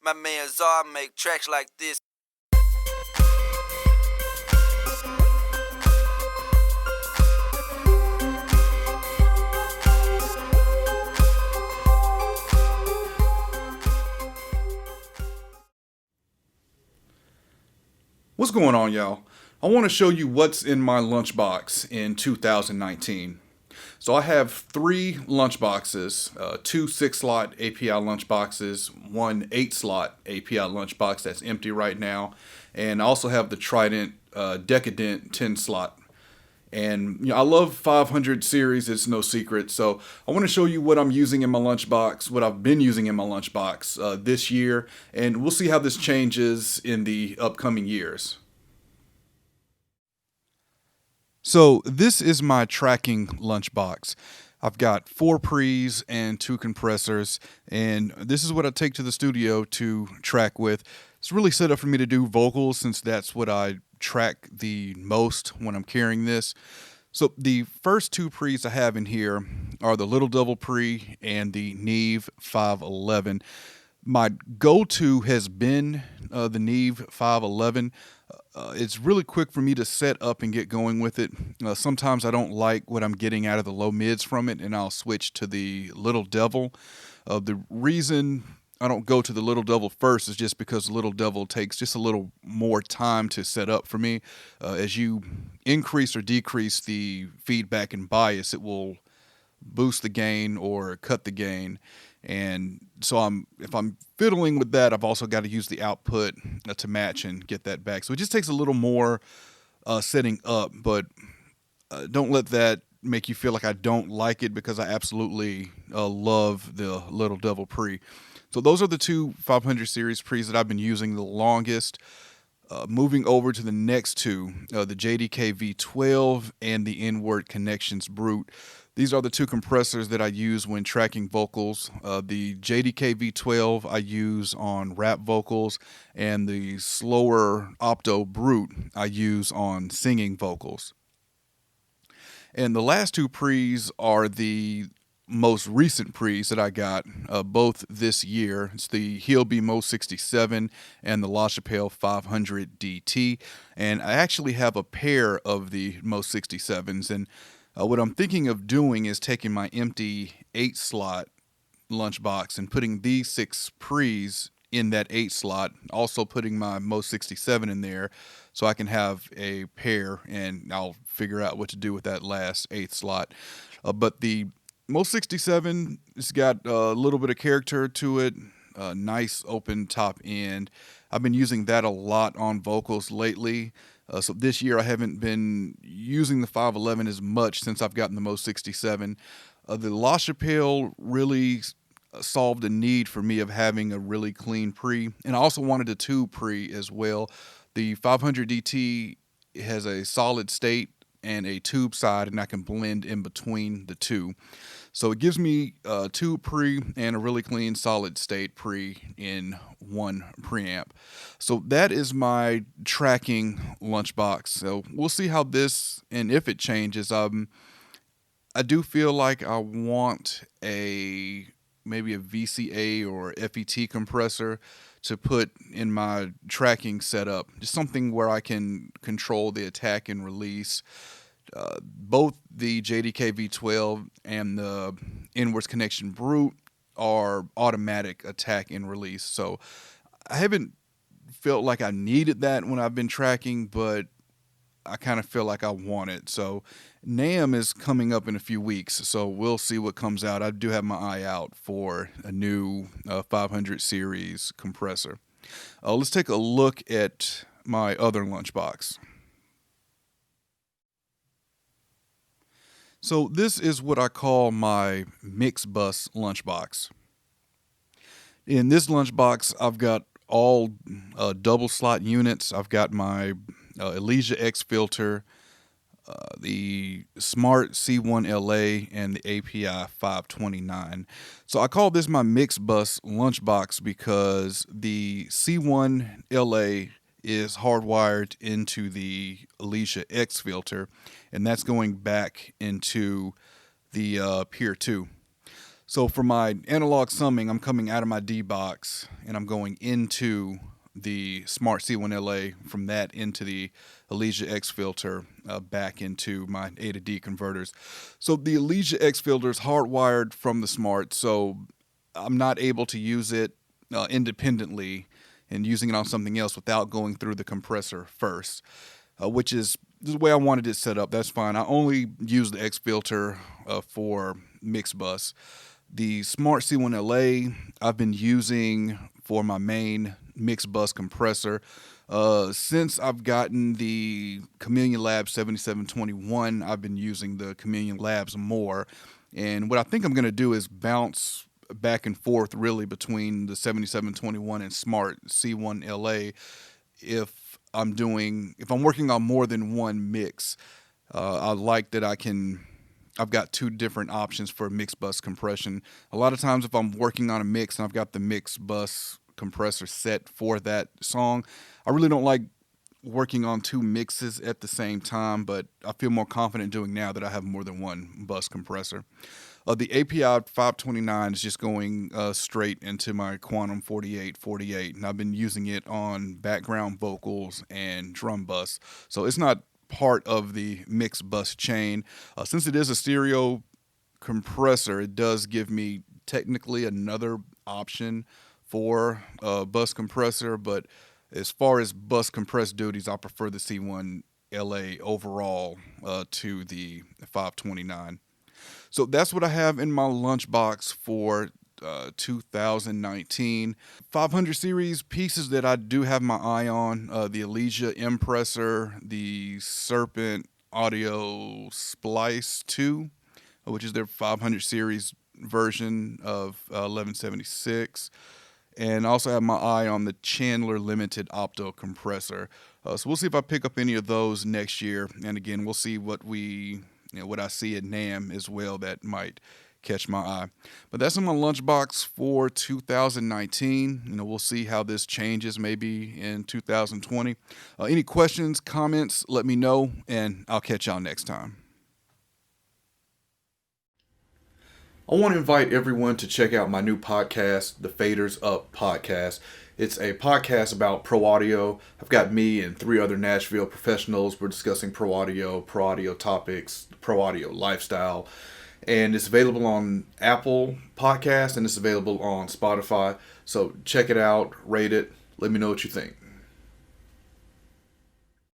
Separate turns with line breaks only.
My man Czar make tracks like this.
What's going on, y'all? I want to show you what's in my lunchbox in 2019. So I have three lunchboxes, two 6-slot API lunchboxes, one 8-slot API lunchbox that's empty right now, and I also have the Trident Decadent 10-slot. And I love 500 series, it's no secret. So I want to show you what I'm using in my lunchbox, what I've been using in my lunchbox this year, and we'll see how this changes in the upcoming years. So this is my tracking lunchbox. I've got 4 pre's and 2 compressors, and this is what I take to the studio to track with. It's really set up for me to do vocals since that's what I track the most when I'm carrying this. So the first 2 pre's I have in here are the Little Devil pre and the Neve 511. My go-to has been the Neve 511. It's really quick for me to set up and get going with it. Sometimes I don't like what I'm getting out of the low mids from it, and I'll switch to the Little Devil. The reason I don't go to the Little Devil first is just because the Little Devil takes just a little more time to set up for me. As you increase or decrease the feedback and bias, it will boost the gain or cut the gain. And so if I'm fiddling with that, I've also got to use the output to match and get that back. So it just takes a little more setting up, but don't let that make you feel like I don't like it, because I absolutely love the Little Devil pre. So those are the 2 500 series pre's that I've been using the longest. Moving over to the next 2, the JDK V12 and the Inward Connections Brute. These are the 2 compressors that I use when tracking vocals. The JDK V12 I use on rap vocals, and the slower Opto Brute I use on singing vocals. And the last 2 pre's are the most recent pre's that I got both this year. It's the Heelby Mo 67 and the LaChapelle 500 DT. And I actually have a pair of the Mo 67s, and what I'm thinking of doing is taking my empty 8-slot lunchbox and putting these 6 pre's in that 8-slot, also putting my Mo 67 in there so I can have a pair, and I'll figure out what to do with that last 8th slot. But the Mo 67 has got a little bit of character to it, a nice open top end. I've been using that a lot on vocals lately. So this year I haven't been using the 511 as much since I've gotten the Mo 67. The LaChapelle really solved a need for me of having a really clean pre, and I also wanted a 2 pre as well. The 500 DT has a solid state and a tube side, and I can blend in between the 2. So it gives me 2 pre and a really clean solid state pre in 1 preamp. So that is my tracking lunchbox. So we'll see how this, and if it changes. I do feel like I want maybe a VCA or FET compressor to put in my tracking setup. Just something where I can control the attack and release. Both the JDK V12 and the Inwards Connection Brute are automatic attack and release. So I haven't felt like I needed that when I've been tracking, but I kind of feel like I want it. So NAMM is coming up in a few weeks, so we'll see what comes out. I do have my eye out for a new 500 series compressor. Let's take a look at my other lunchbox. So this is what I call my mix bus lunchbox. In this lunchbox, I've got all double slot units. I've got my Elysia X filter, the Smart C1LA, and the API 529. So I call this my mix bus lunchbox because the C1LA is hardwired into the Elysia X filter, and that's going back into the Peer 2. So for my analog summing, I'm coming out of my D box and I'm going into the Smart C1LA, from that into the Elysia X filter, back into my A to D converters. So the Elysia X filter is hardwired from the Smart, so I'm not able to use it independently and using it on something else without going through the compressor first, which is the way I wanted it set up. That's fine. I only use the X filter for mix bus. The Smart C1LA I've been using for my main mix bus compressor. Since I've gotten the Chameleon Labs 7721, I've been using the Chameleon Labs more. And what I think I'm going to do is bounce back and forth really between the 7721 and Smart C1LA if I'm working on more than one mix. I like that I've got two different options for mix bus compression. A lot of times if I'm working on a mix and I've got the mix bus compressor set for that song, I really don't like working on two mixes at the same time, but I feel more confident doing now that I have more than one bus compressor. The API 529 is just going straight into my Quantum 4848, and I've been using it on background vocals and drum bus. So it's not part of the mix bus chain. Since it is a stereo compressor, it does give me technically another option for a bus compressor, but as far as bus compressed duties, I prefer the C1 LA overall to the 529. So that's what I have in my lunchbox for 2019. 500 series pieces that I do have my eye on: the Elysia Impressor, the Serpent Audio Splice 2, which is their 500 series version of 1176. And I also have my eye on the Chandler Limited Opto Compressor. So we'll see if I pick up any of those next year. And again, we'll see what what I see at NAMM as well that might catch my eye. But that's in my lunchbox for 2019. We'll see how this changes maybe in 2020. Any questions, comments, let me know, and I'll catch y'all next time. I want to invite everyone to check out my new podcast, the Faders Up Podcast. It's a podcast about pro audio. I've got me and three other Nashville professionals. We're discussing pro audio topics, pro audio lifestyle. And it's available on Apple Podcasts and it's available on Spotify. So check it out, rate it, let me know what you think.